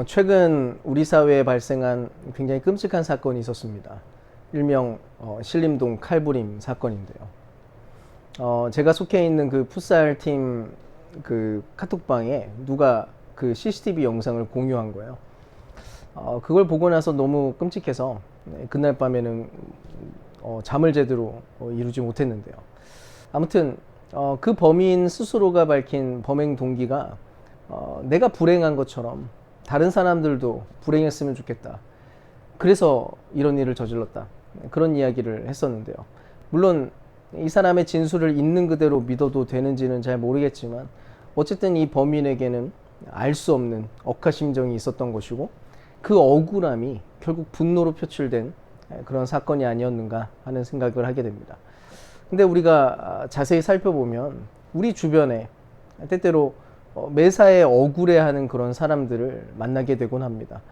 최근 우리 사회에 발생한 굉장히 끔찍한 사건이 있었습니다. 일명 신림동 칼부림 사건인데요. 제가 속해 있는 그 풋살 팀 그 카톡방에 누가 그 CCTV 영상을 공유한 거예요. 그걸 보고 나서 너무 끔찍해서 그날 밤에는 잠을 제대로 이루지 못했는데요. 아무튼 그 범인 스스로가 밝힌 범행 동기가 내가 불행한 것처럼 다른 사람들도 불행했으면 좋겠다. 그래서 이런 일을 저질렀다. 그런 이야기를 했었는데요. 물론 이 사람의 진술을 있는 그대로 믿어도 되는지는 잘 모르겠지만 어쨌든 이 범인에게는 알 수 없는 억하심정이 있었던 것이고 그 억울함이 결국 분노로 표출된 그런 사건이 아니었는가 하는 생각을 하게 됩니다. 근데 우리가 자세히 살펴보면 우리 주변에 때때로 매사에 억울해하는 그런 사람들을 만나게 되곤 합니다.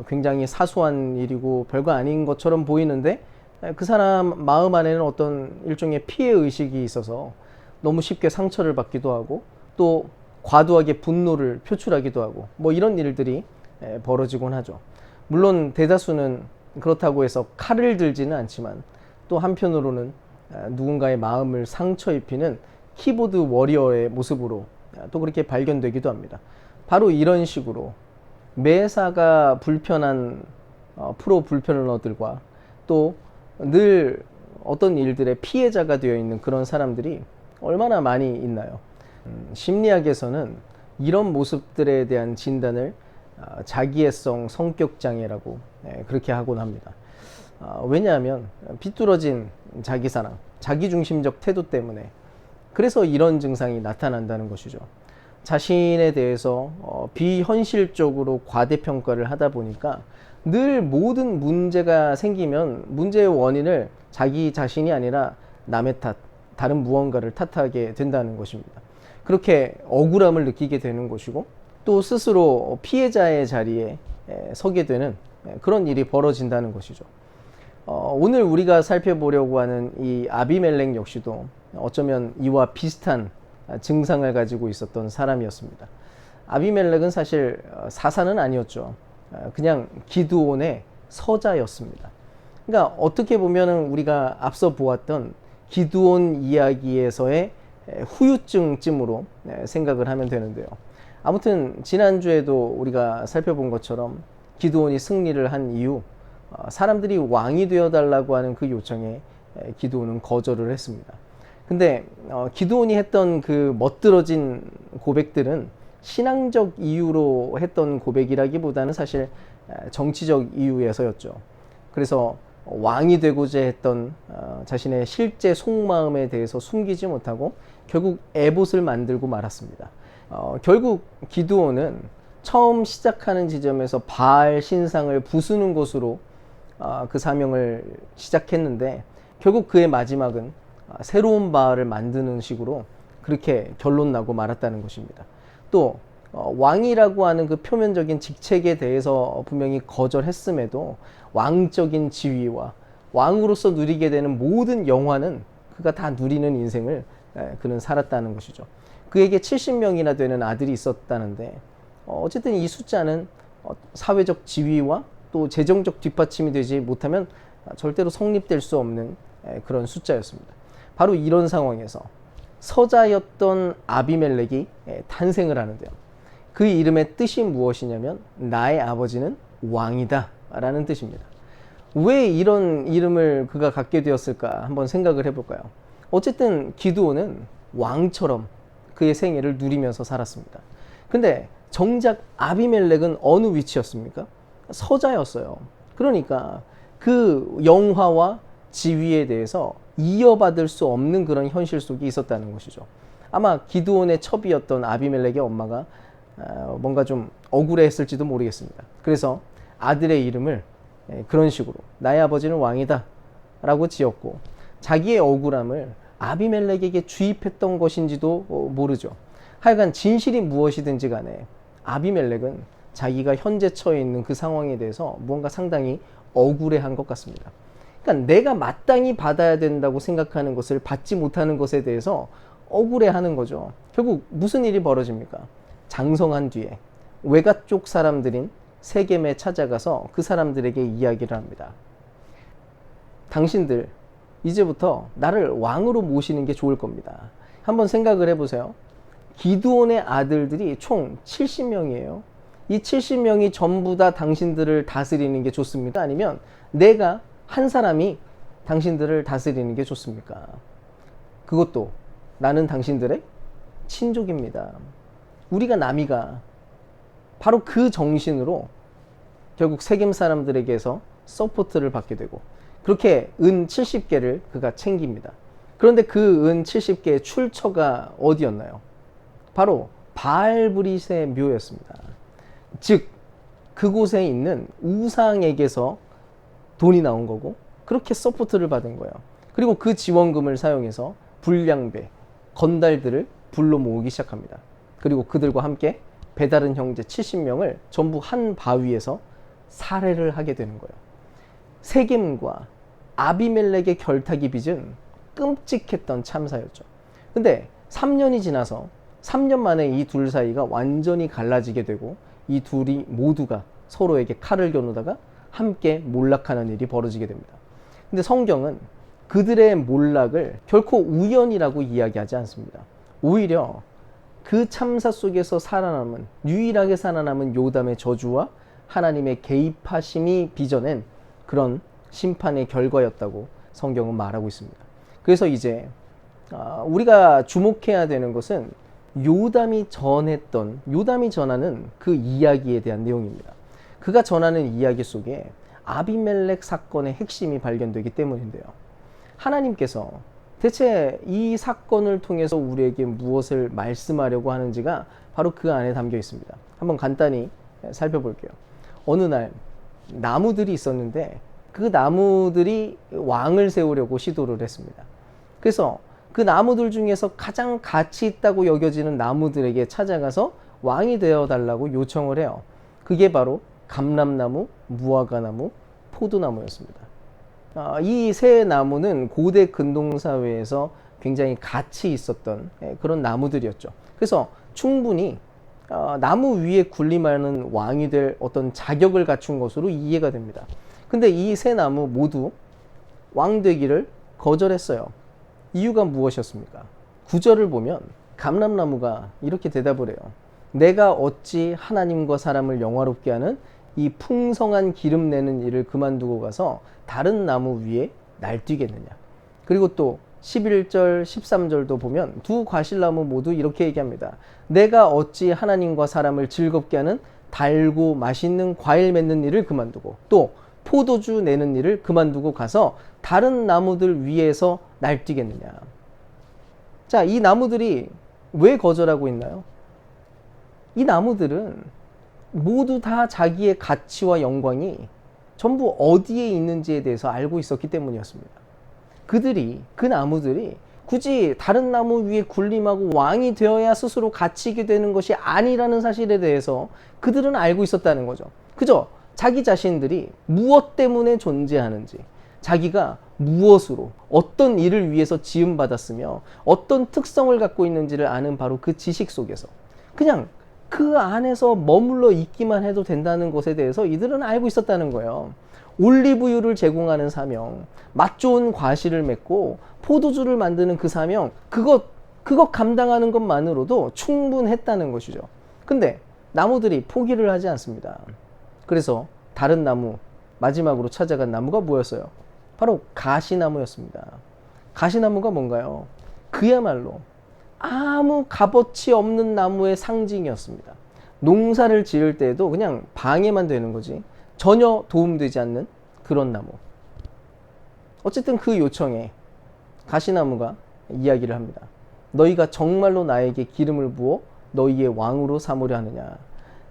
굉장히 사소한 일이고 별거 아닌 것처럼 보이는데 그 사람 마음 안에는 어떤 일종의 피해 의식이 있어서 너무 쉽게 상처를 받기도 하고 또 과도하게 분노를 표출하기도 하고 뭐 이런 일들이 벌어지곤 하죠. 물론 대다수는 그렇다고 해서 칼을 들지는 않지만 또 한편으로는 누군가의 마음을 상처 입히는 키보드 워리어의 모습으로 또 그렇게 발견되기도 합니다. 바로 이런 식으로 매사가 불편한 프로 불편러들과 또 늘 어떤 일들의 피해자가 되어 있는 그런 사람들이 얼마나 많이 있나요? 심리학에서는 이런 모습들에 대한 진단을 자기애성 성격장애라고 그렇게 하곤 합니다. 왜냐하면 비뚤어진 자기사랑, 자기중심적 태도 때문에 그래서 이런 증상이 나타난다는 것이죠. 자신에 대해서 비현실적으로 과대평가를 하다 보니까 늘 모든 문제가 생기면 문제의 원인을 자기 자신이 아니라 남의 탓, 다른 무언가를 탓하게 된다는 것입니다. 그렇게 억울함을 느끼게 되는 것이고 또 스스로 피해자의 자리에 서게 되는 그런 일이 벌어진다는 것이죠. 오늘 우리가 살펴보려고 하는 이 아비멜렉 역시도 어쩌면 이와 비슷한 증상을 가지고 있었던 사람이었습니다. 아비멜렉은 사실 사사는 아니었죠. 그냥 기드온의 서자였습니다. 그러니까 어떻게 보면 우리가 앞서 보았던 기드온 이야기에서의 후유증쯤으로 생각을 하면 되는데요. 아무튼 지난주에도 우리가 살펴본 것처럼 기드온이 승리를 한 이후 사람들이 왕이 되어달라고 하는 그 요청에 기드온은 거절을 했습니다. 근데 기드온이 했던 그 멋들어진 고백들은 신앙적 이유로 했던 고백이라기보다는 사실 정치적 이유에서였죠. 그래서 왕이 되고자 했던 자신의 실제 속마음에 대해서 숨기지 못하고 결국 에봇을 만들고 말았습니다. 결국 기드온은 처음 시작하는 지점에서 바알 신상을 부수는 것으로 그 사명을 시작했는데 결국 그의 마지막은 새로운 바알을 만드는 식으로 그렇게 결론 나고 말았다는 것입니다. 또 왕이라고 하는 그 표면적인 직책에 대해서 분명히 거절했음에도 왕적인 지위와 왕으로서 누리게 되는 모든 영화는 그가 다 누리는 인생을 그는 살았다는 것이죠. 그에게 70명이나 되는 아들이 있었다는데 어쨌든 이 숫자는 사회적 지위와 또 재정적 뒷받침이 되지 못하면 절대로 성립될 수 없는 그런 숫자였습니다. 바로 이런 상황에서 서자였던 아비멜렉이 탄생을 하는데요. 그 이름의 뜻이 무엇이냐면 나의 아버지는 왕이다 라는 뜻입니다. 왜 이런 이름을 그가 갖게 되었을까 한번 생각을 해볼까요? 어쨌든 기드온은 왕처럼 그의 생애를 누리면서 살았습니다. 근데 정작 아비멜렉은 어느 위치였습니까? 서자였어요. 그러니까 그 영화와 지위에 대해서 이어받을 수 없는 그런 현실 속에 있었다는 것이죠. 아마 기드온의 첩이었던 아비멜렉의 엄마가 뭔가 좀 억울해했을지도 모르겠습니다. 그래서 아들의 이름을 그런 식으로 나의 아버지는 왕이다 라고 지었고 자기의 억울함을 아비멜렉에게 주입했던 것인지도 모르죠. 하여간 진실이 무엇이든지 간에 아비멜렉은 자기가 현재 처해 있는 그 상황에 대해서 무언가 상당히 억울해한 것 같습니다. 그러니까 내가 마땅히 받아야 된다고 생각하는 것을 받지 못하는 것에 대해서 억울해하는 거죠. 결국 무슨 일이 벌어집니까? 장성한 뒤에 외가 쪽 사람들인 세겜에 찾아가서 그 사람들에게 이야기를 합니다. 당신들 이제부터 나를 왕으로 모시는 게 좋을 겁니다. 한번 생각을 해보세요. 기드온의 아들들이 총 70명이에요. 이 70명이 전부 다 당신들을 다스리는 게 좋습니까? 아니면 내가 한 사람이 당신들을 다스리는 게 좋습니까? 그것도 나는 당신들의 친족입니다. 우리가 남이가 바로 그 정신으로 결국 세겜 사람들에게서 서포트를 받게 되고 그렇게 은 70개를 그가 챙깁니다. 그런데 그 은 70개의 출처가 어디였나요? 바로 바알브릿의 묘였습니다. 즉 그곳에 있는 우상에게서 돈이 나온 거고 그렇게 서포트를 받은 거예요. 그리고 그 지원금을 사용해서 불량배, 건달들을 불러 모으기 시작합니다. 그리고 그들과 함께 배다른 형제 70명을 전부 한 바위에서 살해를 하게 되는 거예요. 세겜과 아비멜렉의 결탁이 빚은 끔찍했던 참사였죠. 근데 3년이 지나서 3년 만에 이 둘 사이가 완전히 갈라지게 되고 이 둘이 모두가 서로에게 칼을 겨누다가 함께 몰락하는 일이 벌어지게 됩니다. 근데 성경은 그들의 몰락을 결코 우연이라고 이야기하지 않습니다. 오히려 그 참사 속에서 살아남은, 유일하게 살아남은 요담의 저주와 하나님의 개입하심이 빚어낸 그런 심판의 결과였다고 성경은 말하고 있습니다. 그래서 이제 우리가 주목해야 되는 것은 요담이 전하는 그 이야기에 대한 내용입니다. 그가 전하는 이야기 속에 아비멜렉 사건의 핵심이 발견되기 때문인데요. 하나님께서 대체 이 사건을 통해서 우리에게 무엇을 말씀하려고 하는지가 바로 그 안에 담겨 있습니다. 한번 간단히 살펴볼게요. 어느 날 나무들이 있었는데 그 나무들이 왕을 세우려고 시도를 했습니다. 그래서 그 나무들 중에서 가장 가치 있다고 여겨지는 나무들에게 찾아가서 왕이 되어달라고 요청을 해요. 그게 바로 감람나무, 무화과나무, 포도나무였습니다. 이 세 나무는 고대 근동사회에서 굉장히 가치 있었던 그런 나무들이었죠. 그래서 충분히 나무 위에 군림하는 왕이 될 어떤 자격을 갖춘 것으로 이해가 됩니다. 근데 이 세 나무 모두 왕 되기를 거절했어요. 이유가 무엇이었습니까? 9절을 보면 감람나무가 이렇게 대답을 해요. 내가 어찌 하나님과 사람을 영화롭게 하는 이 풍성한 기름 내는 일을 그만두고 가서 다른 나무 위에 날뛰겠느냐. 그리고 또 11절, 13절도 보면 두 과실나무 모두 이렇게 얘기합니다. 내가 어찌 하나님과 사람을 즐겁게 하는 달고 맛있는 과일 맺는 일을 그만두고 또 포도주 내는 일을 그만두고 가서 다른 나무들 위에서 날뛰겠느냐. 자, 이 나무들이 왜 거절하고 있나요? 이 나무들은 모두 다 자기의 가치와 영광이 전부 어디에 있는지에 대해서 알고 있었기 때문이었습니다. 그 나무들이 굳이 다른 나무 위에 군림하고 왕이 되어야 스스로 갇히게 되는 것이 아니라는 사실에 대해서 그들은 알고 있었다는 거죠. 그죠? 자기 자신들이 무엇 때문에 존재하는지, 자기가 무엇으로 어떤 일을 위해서 지음받았으며 어떤 특성을 갖고 있는지를 아는 바로 그 지식 속에서 그냥 그 안에서 머물러 있기만 해도 된다는 것에 대해서 이들은 알고 있었다는 거예요. 올리브유를 제공하는 사명, 맛 좋은 과실을 맺고 포도주를 만드는 그 사명, 그것 감당하는 것만으로도 충분했다는 것이죠. 근데 나무들이 포기를 하지 않습니다. 그래서 다른 나무, 마지막으로 찾아간 나무가 뭐였어요? 바로 가시나무였습니다. 가시나무가 뭔가요? 그야말로 아무 값어치 없는 나무의 상징이었습니다. 농사를 지을 때에도 그냥 방해만 되는 거지 전혀 도움되지 않는 그런 나무. 어쨌든 그 요청에 가시나무가 이야기를 합니다. 너희가 정말로 나에게 기름을 부어 너희의 왕으로 삼으려 하느냐?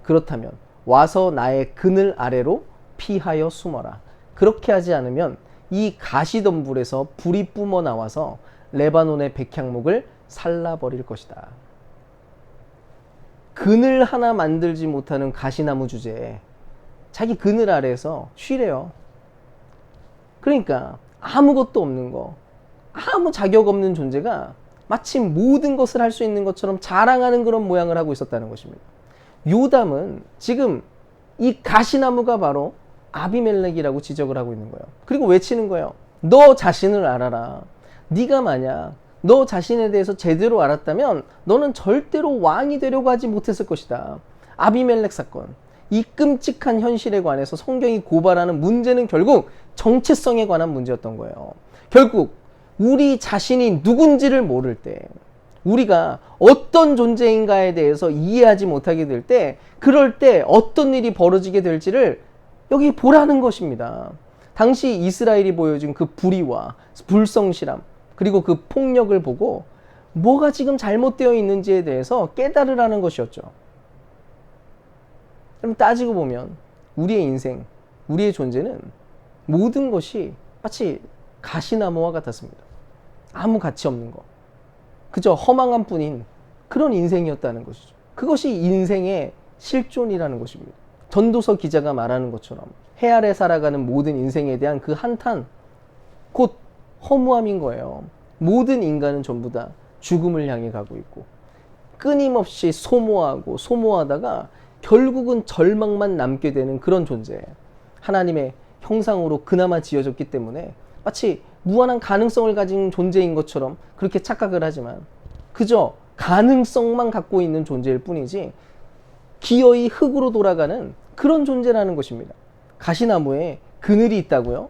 그렇다면 와서 나의 그늘 아래로 피하여 숨어라. 그렇게 하지 않으면 이 가시덤불에서 불이 뿜어 나와서 레바논의 백향목을 살라버릴 것이다. 그늘 하나 만들지 못하는 가시나무 주제에 자기 그늘 아래에서 쉬래요. 그러니까 아무것도 없는 거, 아무 자격 없는 존재가 마치 모든 것을 할 수 있는 것처럼 자랑하는 그런 모양을 하고 있었다는 것입니다. 요담은 지금 이 가시나무가 바로 아비멜렉이라고 지적을 하고 있는 거예요. 그리고 외치는 거예요. 너 자신을 알아라. 네가 만약 너 자신에 대해서 제대로 알았다면 너는 절대로 왕이 되려고 하지 못했을 것이다. 아비멜렉 사건. 이 끔찍한 현실에 관해서 성경이 고발하는 문제는 결국 정체성에 관한 문제였던 거예요. 결국 우리 자신이 누군지를 모를 때, 우리가 어떤 존재인가에 대해서 이해하지 못하게 될 때, 그럴 때 어떤 일이 벌어지게 될지를 여기 보라는 것입니다. 당시 이스라엘이 보여준 그 불의와 불성실함, 그리고 그 폭력을 보고 뭐가 지금 잘못되어 있는지에 대해서 깨달으라는 것이었죠. 그럼 따지고 보면 우리의 인생, 우리의 존재는 모든 것이 마치 가시나무와 같았습니다. 아무 가치 없는 것, 그저 허망한 뿐인 그런 인생이었다는 것이죠. 그것이 인생의 실존이라는 것입니다. 전도서 기자가 말하는 것처럼 해 아래 살아가는 모든 인생에 대한 그 한탄, 곧 허무함인 거예요. 모든 인간은 전부 다 죽음을 향해 가고 있고 끊임없이 소모하고 소모하다가 결국은 절망만 남게 되는 그런 존재. 하나님의 형상으로 그나마 지어졌기 때문에 마치 무한한 가능성을 가진 존재인 것처럼 그렇게 착각을 하지만 그저 가능성만 갖고 있는 존재일 뿐이지 기어이 흙으로 돌아가는 그런 존재라는 것입니다. 가시나무에 그늘이 있다고요?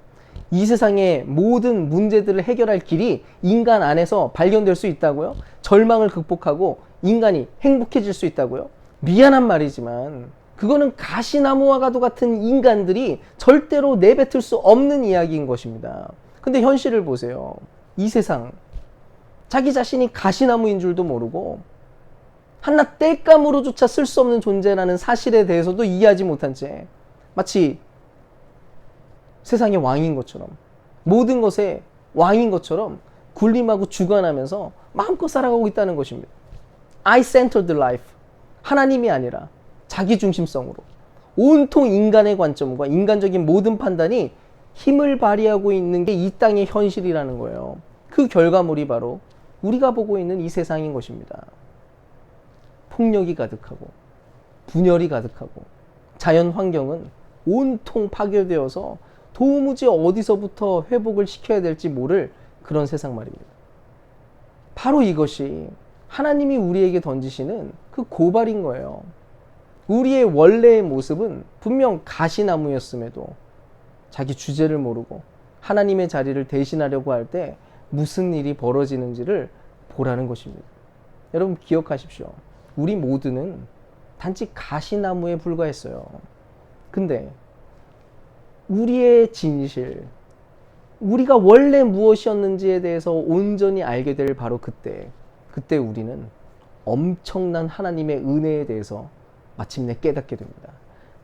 이 세상의 모든 문제들을 해결할 길이 인간 안에서 발견될 수 있다고요? 절망을 극복하고 인간이 행복해질 수 있다고요? 미안한 말이지만 그거는 가시나무와도 같은 인간들이 절대로 내뱉을 수 없는 이야기인 것입니다. 근데 현실을 보세요. 이 세상, 자기 자신이 가시나무인 줄도 모르고 하나 땔감으로조차 쓸 수 없는 존재라는 사실에 대해서도 이해하지 못한 채 마치 세상의 왕인 것처럼, 모든 것의 왕인 것처럼 군림하고 주관하면서 마음껏 살아가고 있다는 것입니다. I-centered life. 하나님이 아니라 자기중심성으로 온통 인간의 관점과 인간적인 모든 판단이 힘을 발휘하고 있는 게 이 땅의 현실이라는 거예요. 그 결과물이 바로 우리가 보고 있는 이 세상인 것입니다. 폭력이 가득하고 분열이 가득하고 자연 환경은 온통 파괴되어서 도무지 어디서부터 회복을 시켜야 될지 모를 그런 세상 말입니다. 바로 이것이 하나님이 우리에게 던지시는 그 고발인 거예요. 우리의 원래의 모습은 분명 가시나무였음에도 자기 주제를 모르고 하나님의 자리를 대신하려고 할 때 무슨 일이 벌어지는지를 보라는 것입니다. 여러분 기억하십시오. 우리 모두는 단지 가시나무에 불과했어요. 근데 우리의 진실, 우리가 원래 무엇이었는지에 대해서 온전히 알게 될 바로 그때 우리는 엄청난 하나님의 은혜에 대해서 마침내 깨닫게 됩니다.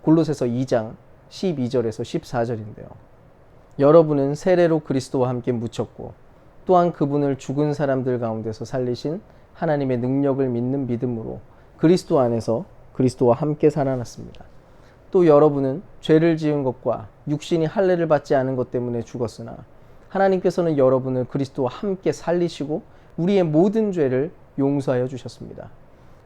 골로새서 2장 12절에서 14절인데요. 여러분은 세례로 그리스도와 함께 묻혔고 또한 그분을 죽은 사람들 가운데서 살리신 하나님의 능력을 믿는 믿음으로 그리스도 안에서 그리스도와 함께 살아났습니다. 또 여러분은 죄를 지은 것과 육신이 할례를 받지 않은 것 때문에 죽었으나 하나님께서는 여러분을 그리스도와 함께 살리시고 우리의 모든 죄를 용서하여 주셨습니다.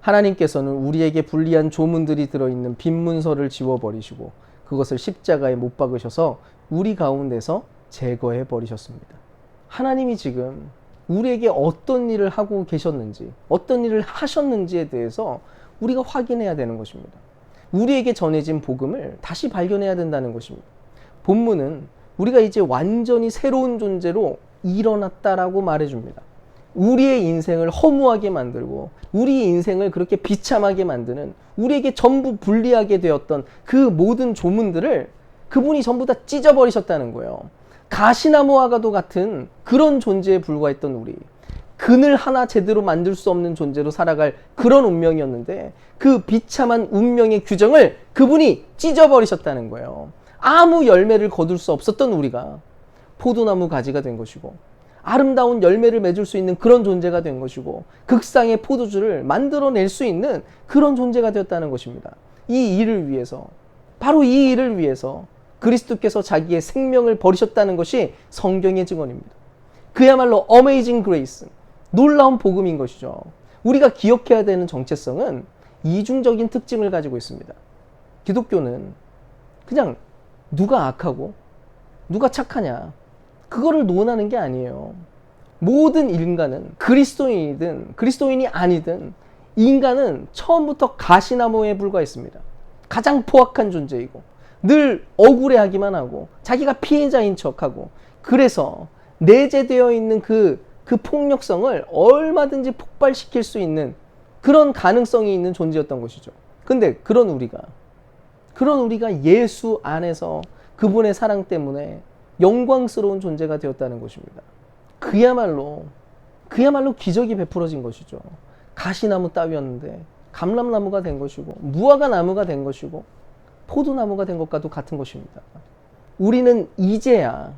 하나님께서는 우리에게 불리한 조문들이 들어있는 빈 문서를 지워버리시고 그것을 십자가에 못 박으셔서 우리 가운데서 제거해 버리셨습니다. 하나님이 지금 우리에게 어떤 일을 하고 계셨는지, 어떤 일을 하셨는지에 대해서 우리가 확인해야 되는 것입니다. 우리에게 전해진 복음을 다시 발견해야 된다는 것입니다. 본문은 우리가 이제 완전히 새로운 존재로 일어났다라고 말해줍니다. 우리의 인생을 허무하게 만들고 우리 인생을 그렇게 비참하게 만드는, 우리에게 전부 불리하게 되었던 그 모든 조문들을 그분이 전부 다 찢어버리셨다는 거예요. 가시나무와도 같은 그런 존재에 불과했던 우리, 그늘 하나 제대로 만들 수 없는 존재로 살아갈 그런 운명이었는데 그 비참한 운명의 규정을 그분이 찢어버리셨다는 거예요. 아무 열매를 거둘 수 없었던 우리가 포도나무 가지가 된 것이고 아름다운 열매를 맺을 수 있는 그런 존재가 된 것이고 극상의 포도주를 만들어낼 수 있는 그런 존재가 되었다는 것입니다. 이 일을 위해서, 바로 이 일을 위해서 그리스도께서 자기의 생명을 버리셨다는 것이 성경의 증언입니다. 그야말로 어메이징 그레이스, 놀라운 복음인 것이죠. 우리가 기억해야 되는 정체성은 이중적인 특징을 가지고 있습니다. 기독교는 그냥 누가 악하고 누가 착하냐, 그거를 논하는 게 아니에요. 모든 인간은 그리스도인이든 그리스도인이 아니든 인간은 처음부터 가시나무에 불과했습니다. 가장 포악한 존재이고 늘 억울해하기만 하고 자기가 피해자인 척하고, 그래서 내재되어 있는 그 폭력성을 얼마든지 폭발시킬 수 있는 그런 가능성이 있는 존재였던 것이죠. 근데 그런 우리가 예수 안에서 그분의 사랑 때문에 영광스러운 존재가 되었다는 것입니다. 그야말로 기적이 베풀어진 것이죠. 가시나무 따위였는데 감람나무가 된 것이고, 무화과 나무가 된 것이고, 포도나무가 된 것과도 같은 것입니다. 우리는 이제야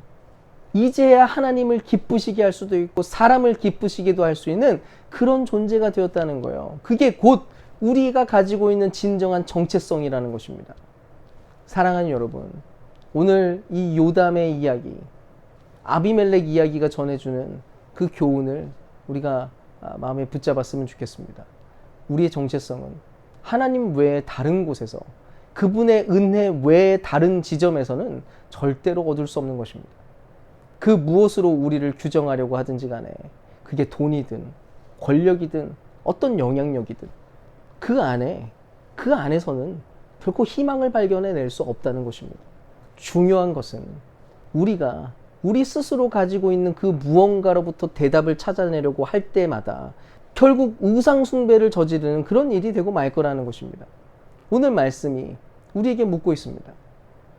하나님을 기쁘시게 할 수도 있고 사람을 기쁘시게도 할 수 있는 그런 존재가 되었다는 거예요. 그게 곧 우리가 가지고 있는 진정한 정체성이라는 것입니다. 사랑하는 여러분, 오늘 이 요담의 이야기, 아비멜렉 이야기가 전해주는 그 교훈을 우리가 마음에 붙잡았으면 좋겠습니다. 우리의 정체성은 하나님 외에 다른 곳에서, 그분의 은혜 외에 다른 지점에서는 절대로 얻을 수 없는 것입니다. 그 무엇으로 우리를 규정하려고 하든지 간에, 그게 돈이든 권력이든 어떤 영향력이든 그 안에서는 결코 희망을 발견해낼 수 없다는 것입니다. 중요한 것은 우리 스스로 가지고 있는 그 무언가로부터 대답을 찾아내려고 할 때마다 결국 우상 숭배를 저지르는 그런 일이 되고 말 거라는 것입니다. 오늘 말씀이 우리에게 묻고 있습니다.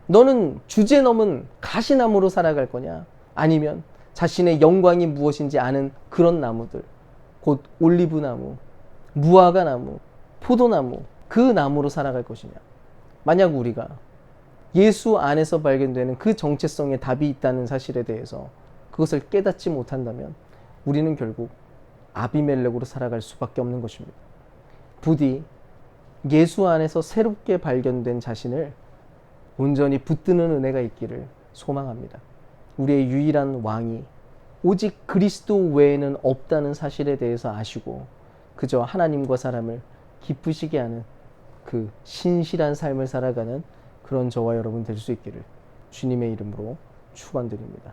너는 주제 넘은 가시나무로 살아갈 거냐? 아니면 자신의 영광이 무엇인지 아는 그런 나무들, 곧 올리브나무, 무화과나무, 포도나무, 그 나무로 살아갈 것이냐? 만약 우리가 예수 안에서 발견되는 그 정체성에 답이 있다는 사실에 대해서 그것을 깨닫지 못한다면 우리는 결국 아비멜렉으로 살아갈 수밖에 없는 것입니다. 부디 예수 안에서 새롭게 발견된 자신을 온전히 붙드는 은혜가 있기를 소망합니다. 우리의 유일한 왕이 오직 그리스도 외에는 없다는 사실에 대해서 아시고 그저 하나님과 사람을 기쁘시게 하는 그 신실한 삶을 살아가는 그런 저와 여러분 될 수 있기를 주님의 이름으로 축원드립니다.